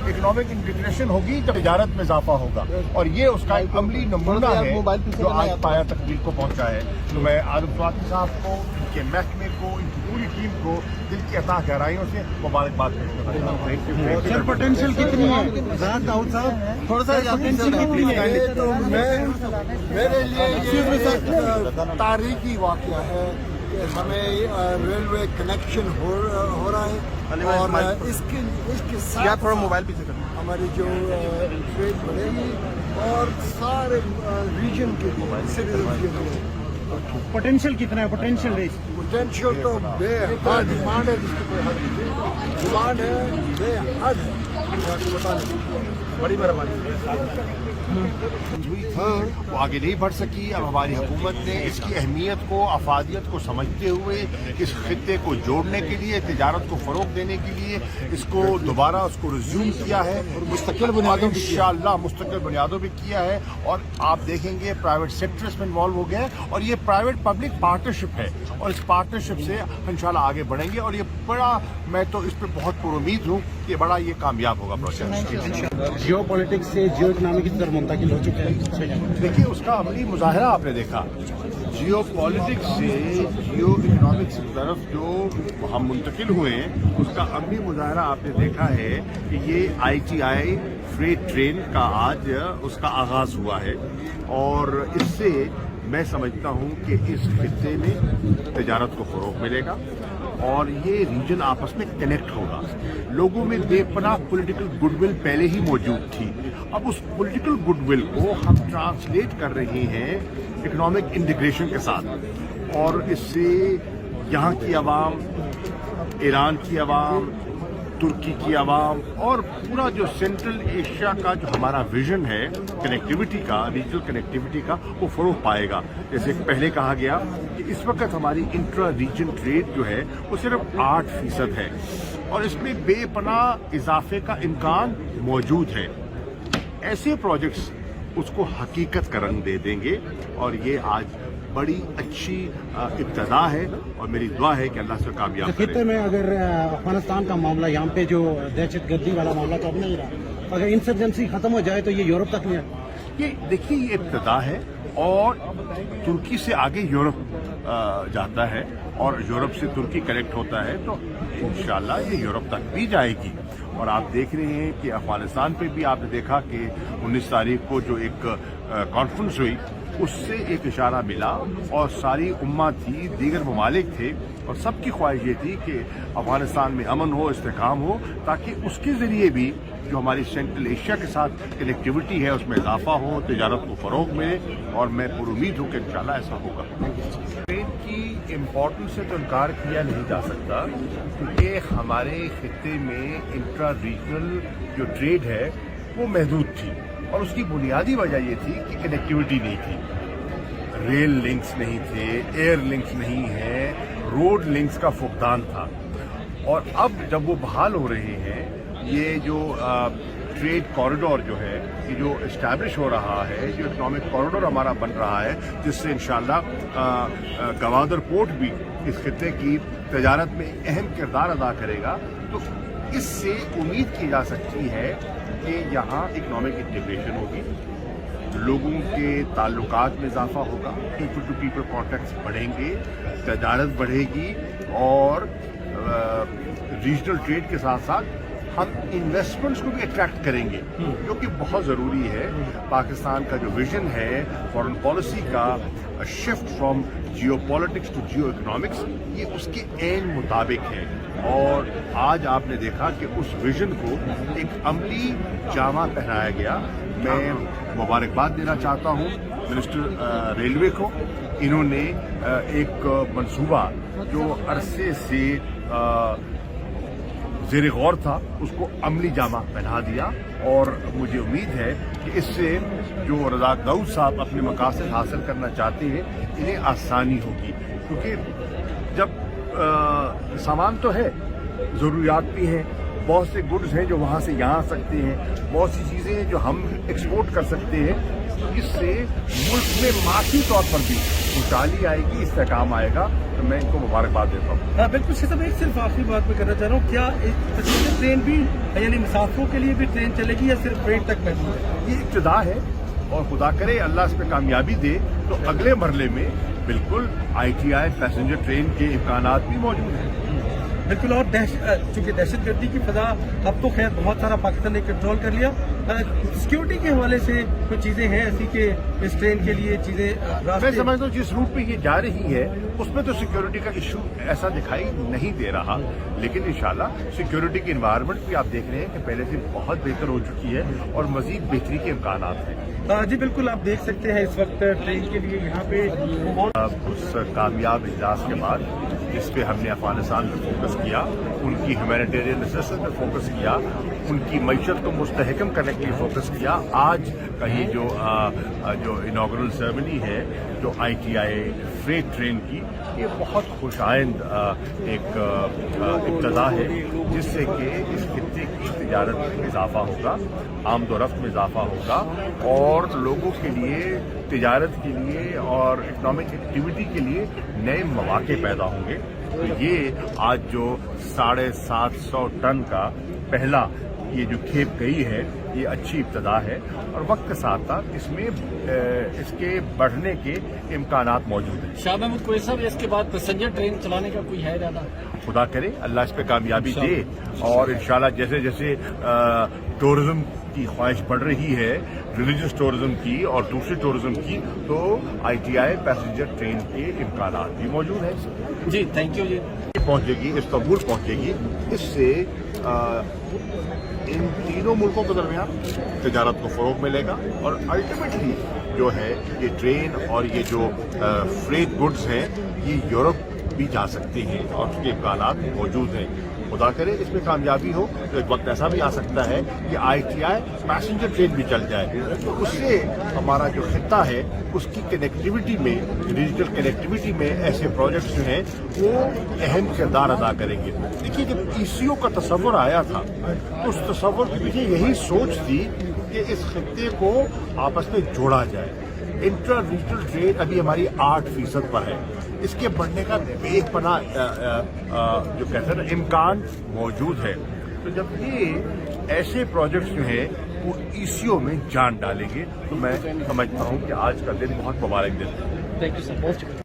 Economic integration होगी जब तजारत में इजाफा होगा, और ये उसका एक अमली नमूना है जो आज पाया तकमील को पहुंचा है। तो मैं आरिफ स्वाति साहब को, इनके महकमे को, इनकी पूरी टीम को दिल की अता गहराइयों से मुबारकबाद पेश करता हूँ। सर पोटेंशियल कितनी है दाऊद साहब, थोड़ा सा पोटेंशियल कितनी है? तो मेरे लिए ये तारीखी वाक़या है कि हमें रेलवे कनेक्शन हो रहा है, और इसके साथ थोड़ा मोबाइल पीछे कर, हमारी जो ट्रेड बढ़ेगी और सारे रीजन के पोटेंशियल कितना है? पोटेंशियल तो बेहद डिमांड है, डिमांड है बेहद, बड़ी मेहरबानी हुई थी, वो आगे नहीं बढ़ सकी। अब हमारी हुकूमत ने इसकी अहमियत को, अफादियत को समझते हुए इस खित्ते को जोड़ने के लिए, तिजारत को फ़रोग देने के लिए इसको दोबारा उसको रिज्यूम किया है, मुस्तकिल बुनियादों इंशाअल्लाह मुस्तकिल बुनियादों पर किया है। और आप देखेंगे प्राइवेट सेक्टर इसमें इन्वॉल्व हो गया है, और ये प्राइवेट पब्लिक पार्टनरशिप है, और इस पार्टनरशिप से इंशाअल्लाह आगे बढ़ेंगे। और ये बड़ा, मैं तो इस पर बहुत पुरुमीद हूँ कि बड़ा ये कामयाब होगा प्रोसेस। जियो पॉलिटिक्स से जियो इकोनॉमी की तरफ मुंतकिल हो चुके हैं। देखिए उसका अमली मुजाहरा आपने देखा, जियो पॉलिटिक्स से जियो इकोनॉमिक्स की तरफ जो हम मुंतकिल हुए हैं, उसका अमली मुजाहरा आपने देखा है कि ये ITI फ्रेट ट्रेन का आज उसका आगाज हुआ है, और इससे मैं समझता हूँ कि इस खित्ते में तिजारत को फ़रोग मिलेगा और ये रीजन आपस में कनेक्ट होगा। लोगों में बेपनाह पॉलिटिकल गुडविल पहले ही मौजूद थी, अब उस पॉलिटिकल गुडविल को हम ट्रांसलेट कर रहे हैं इकोनॉमिक इंटीग्रेशन के साथ, और इससे यहाँ की आवाम, ईरान की आवाम, तुर्की की आवाम और पूरा जो सेंट्रल एशिया का जो हमारा विजन है कनेक्टिविटी का, रीजनल कनेक्टिविटी का, वो फ़रोग पाएगा। जैसे पहले कहा गया कि इस वक्त हमारी इंट्रा रीजन ट्रेड जो है वो सिर्फ 8% है, और इसमें बेपनाह इजाफे का इम्कान मौजूद है। ऐसे प्रोजेक्ट्स उसको हकीकत का रंग दे देंगे, और ये आज बड़ी अच्छी इब्तदा है, और मेरी दुआ है कि अल्लाह से कामयाब करे। खित्ते में अगर अफगानिस्तान का मामला, यहाँ पे जो दहशतगर्दी वाला मामला तो अब नहीं रहा, अगर इंसर्जेंसी खत्म हो जाए तो ये यूरोप तक नहीं है। ये देखिए ये इब्तदा है, और तुर्की से आगे यूरोप जाता है, और यूरोप से तुर्की कनेक्ट होता है, तो इंशाअल्लाह ये यूरोप तक भी जाएगी। और आप देख रहे हैं कि अफगानिस्तान पे भी आपने देखा कि 19 तारीख को जो एक कॉन्फ्रेंस हुई, उससे एक इशारा मिला, और सारी उम्मा थी, दीगर ममालिक थे, और सबकी ख्वाहिश ये थी कि अफगानिस्तान में अमन हो, इस्तेकाम हो, ताकि उसके ज़रिए भी जो हमारी सेंट्रल एशिया के साथ कनेक्टिविटी है उसमें इजाफा हो, तिजारत को फ़रोग मिले, और मैं पुरुमीद हूँ कि इंशाअल्लाह ऐसा होगा। ट्रेड की इम्पोर्टेंस से तो इनकार किया नहीं जा सकता, क्योंकि हमारे खित्ते में इंट्रा रीजनल जो ट्रेड है वो महदूद थी, और उसकी बुनियादी वजह ये थी कि कनेक्टिविटी नहीं थी, रेल लिंक्स नहीं थे, एयर लिंक्स नहीं है, रोड लिंक्स का फुकदान था। और अब जब वो बहाल हो रहे हैं, ये जो ट्रेड कॉरिडोर जो है, ये जो इस्टेब्लिश हो रहा है, जो इकोनॉमिक कॉरिडोर हमारा बन रहा है, जिससे इंशाअल्लाह गवादर पोर्ट भी इस खित्ते की तजारत में अहम किरदार अदा करेगा, तो इससे उम्मीद की जा सकती है कि यहाँ इकोनॉमिक इंटीग्रेशन होगी, लोगों के ताल्लुकात में इजाफा होगा, पीपल टू पीपल कॉन्टैक्ट्स बढ़ेंगे, तजारत बढ़ेगी, और रीजनल ट्रेड के साथ साथ हम इन्वेस्टमेंट्स को भी अट्रैक्ट करेंगे, जो कि बहुत ज़रूरी है। पाकिस्तान का जो विजन है फॉरेन पॉलिसी का, shift from geopolitics to geoeconomics, ये उसके ऐन मुताबिक है। और आज आपने देखा कि उस विजन को एक अमली जामा पहनाया गया। मैं मुबारकबाद देना चाहता हूँ मिनिस्टर रेलवे को, इन्होंने एक मंसूबा जो अरसे से ज़ेर गौर था, उसको अमली जामा पहना दिया, और मुझे उम्मीद है कि इससे जो रज़ाक दाऊद साहब अपने मकासद हासिल करना चाहते हैं, इन्हें आसानी होगी। क्योंकि जब सामान तो है, ज़रूरियात भी हैं, बहुत से गुड्स हैं जो वहाँ से यहाँ आ सकते हैं, बहुत सी चीज़ें हैं जो हम एक्सपोर्ट कर सकते हैं, तो इससे मुल्क में माशी तौर पर भी खुशहाली आएगी, इस्तेकाम आएगा, तो मैं इनको मुबारकबाद देता हूँ। बिल्कुल शेख साहब, एक सिर्फ आखिरी बात मैं करना चाह रहा हूँ, क्या पैसेंजर ट्रेन भी यानी मुसाफिरों के लिए भी ट्रेन चलेगी या सिर्फ फ्रेट तक महदूद है? ये इब्तिदा है और खुदा करे अल्लाह इस पे कामयाबी दे तो अगले मरले में बिल्कुल ITI पैसेंजर ट्रेन के इम्कानात भी मौजूद हैं। बिल्कुल। और चूंकि दहशत गर्दी की फजा अब तो खैर बहुत सारा पाकिस्तान ने कंट्रोल कर लिया, सिक्योरिटी के हवाले से कुछ चीजें हैं ऐसी कि इस ट्रेन के लिए चीजें मैं समझता हूँ जिस रूट पे ये जा रही है उसमें तो सिक्योरिटी का इशू ऐसा दिखाई नहीं दे रहा, लेकिन इंशाल्लाह सिक्योरिटी की इन्वायरमेंट भी आप देख रहे हैं कि पहले से बहुत बेहतर हो चुकी है और मजीद बेहतरी के इम्कानात हैं। जी बिल्कुल, आप देख सकते हैं इस वक्त ट्रेन के लिए यहाँ पे उस कामयाब इजलास के बाद जिस पे हमने अफगानिस्तान पे फोकस किया, उनकी ह्यूमैनिटेरियन असिस्टेंस पे फोकस किया, उनकी मईशत को मुस्तहकम करने के लिए फोकस किया, आज का ये जो इनॉग्रल सेरेमनी है जो ITI फ्रेट ट्रेन की, ये बहुत खुशाइंद एक इब्तिदा है जिससे कि इस खित्ते की तिजारत में इजाफा होगा, आमदोरफ्त में इजाफा होगा और लोगों के लिए तिजारत के लिए और इकनॉमिक एक्टिविटी के लिए नए मौके पैदा होंगे। तो ये आज जो 750 टन का पहला ये जो खेप गई है, ये अच्छी इब्तिदा है और वक्त के साथ साथ इसमें इसके बढ़ने के इम्कानात मौजूद हैं। शाह महमूद कुरैशी साहब, इसके बाद पैसेंजर ट्रेन चलाने का कोई है इरादा? खुदा करे अल्लाह इस पे कामयाबी दे और इंशाल्लाह जैसे जैसे टूरिज्म की ख्वाहिश बढ़ रही है, रिलीजियस टूरिज्म की और दूसरी टूरिज्म की, तो ITI पैसेंजर ट्रेन के इम्कानात भी मौजूद हैं। जी थैंक यू जी। पहुंचेगी, इस्तांबुल पहुंचेगी, इससे इन तीनों मुल्कों के दरमियान तिजारत को फ़रोग़ मिलेगा और अल्टीमेटली जो है ये ट्रेन और ये जो फ्रेट गुड्स हैं ये यूरोप भी जा सकते हैं और उसके इम्कानात मौजूद हैं। खुदा करे इसमें कामयाबी हो तो एक वक्त ऐसा भी आ सकता है कि ITI पैसेंजर ट्रेन भी चल जाए, तो उससे हमारा जो खित्ता है उसकी कनेक्टिविटी में, डिजिटल कनेक्टिविटी में ऐसे प्रोजेक्ट्स जो हैं वो अहम किरदार अदा करेंगे। देखिए जब ECO का तस्वर आया था तो उस तस्वर के पीछे यही सोच थी कि इस खित्ते को आपस में जोड़ा जाए। इंटर रीजनल ट्रेड अभी हमारी 8% पर है, इसके बढ़ने का बेपना जो कहते हैं ना इम्कान मौजूद है। तो जब ये ऐसे प्रोजेक्ट्स जो हैं वो ECO में जान डालेंगे तो मैं समझता हूँ कि आज का दिन बहुत मुबारक दिन है। Thank you sir.